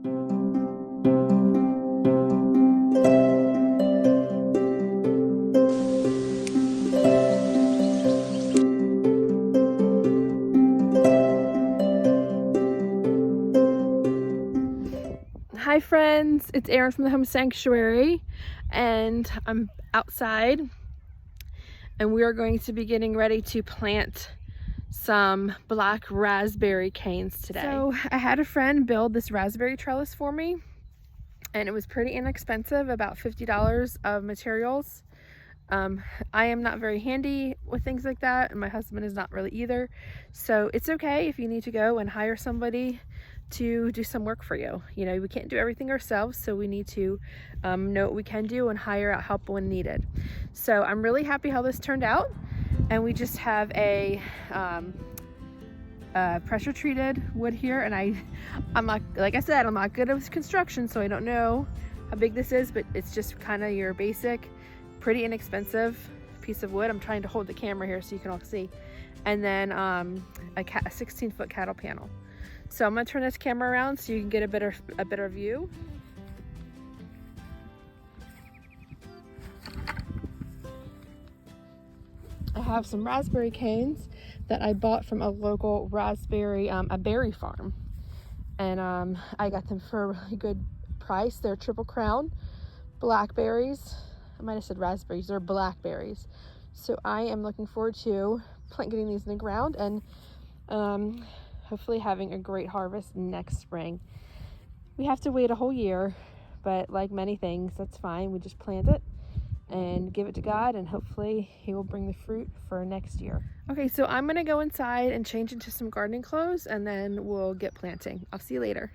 Hi friends, it's Erin from the Home Sanctuary, and I'm outside and we are going to be getting ready to plant some black raspberry canes today. So I had a friend build this raspberry trellis for me, and it was pretty inexpensive, about $50 of materials. I am not very handy with things like that, and my husband is not really either, so it's okay if you need to go and hire somebody to do some work for you. You know, we can't do everything ourselves, so we need to know what we can do and hire out help when needed. So I'm really happy how this turned out, and we just have a pressure treated wood here, and I'm not, like I said, I'm not good at construction, so I don't know how big this is, but it's just kind of your basic, pretty inexpensive piece of wood. I'm trying to hold the camera here so you can all see. And then a 16-foot cattle panel. So I'm gonna turn this camera around so you can get a better view. I have some raspberry canes that I bought from a local raspberry, a berry farm. And I got them for a really good price. They're Triple Crown blackberries. I might have said raspberries, they're blackberries. So I am looking forward to getting these in the ground and hopefully having a great harvest next spring. We have to wait a whole year, but like many things, that's fine. We just plant it and give it to God, and hopefully He will bring the fruit for next year. Okay, so I'm gonna go inside and change into some gardening clothes, and then we'll get planting. I'll see you later.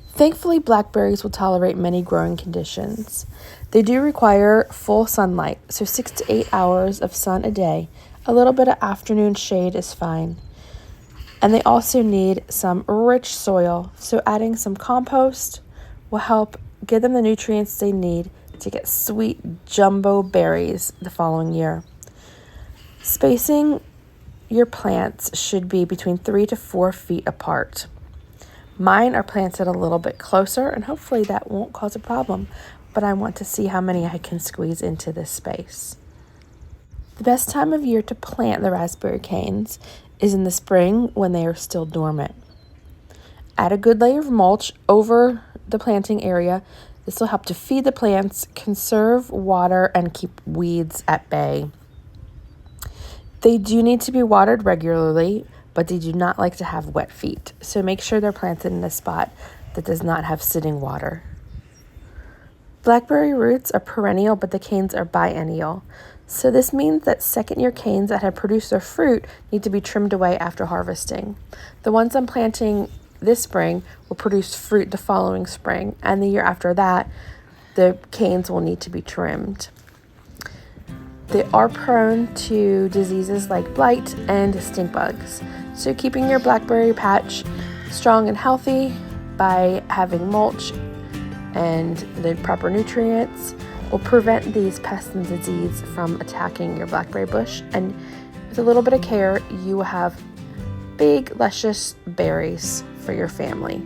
Thankfully, blackberries will tolerate many growing conditions. They do require full sunlight, so 6 to 8 hours of sun a day. A little bit of afternoon shade is fine. And they also need some rich soil, so adding some compost will help give them the nutrients they need to get sweet jumbo berries the following year. Spacing your plants should be between 3 to 4 feet apart. Mine are planted a little bit closer, and hopefully that won't cause a problem, but I want to see how many I can squeeze into this space. The best time of year to plant the raspberry canes is in the spring when they are still dormant. Add a good layer of mulch over the planting area. This will help to feed the plants, conserve water, and keep weeds at bay. They do need to be watered regularly, but they do not like to have wet feet, so make sure they're planted in a spot that does not have sitting water. Blackberry roots are perennial, but the canes are biennial. So this means that second-year canes that have produced their fruit need to be trimmed away after harvesting. The ones I'm planting this spring will produce fruit the following spring, and the year after that, the canes will need to be trimmed. They are prone to diseases like blight and stink bugs. So keeping your blackberry patch strong and healthy by having mulch and the proper nutrients will prevent these pests and disease from attacking your blackberry bush. And with a little bit of care, you will have big, luscious berries for your family.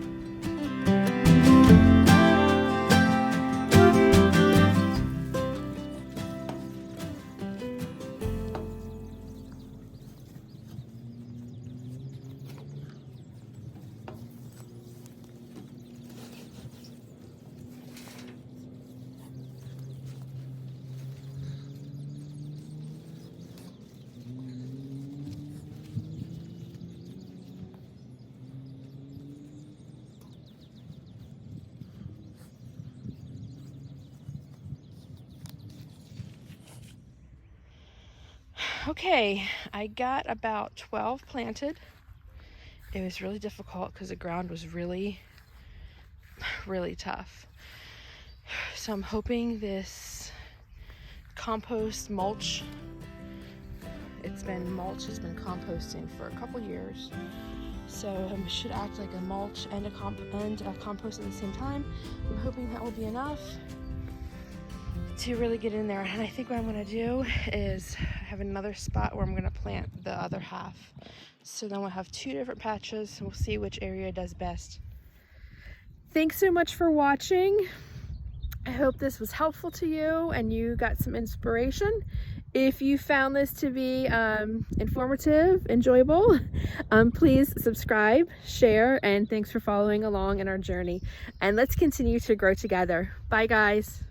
Okay, I got about 12 planted. It was really difficult because the ground was really tough. So I'm hoping this compost mulch, mulch has been composting for a couple years. So it should act like a mulch and a compost at the same time. I'm hoping that will be enough to really get in there. And I think what I'm going to do is have another spot where I'm going to plant the other half. So then we'll have two different patches. We'll see which area does best. Thanks so much for watching. I hope this was helpful to you and you got some inspiration. If you found this to be informative, enjoyable, please subscribe, share, and thanks for following along in our journey. And let's continue to grow together. Bye, guys.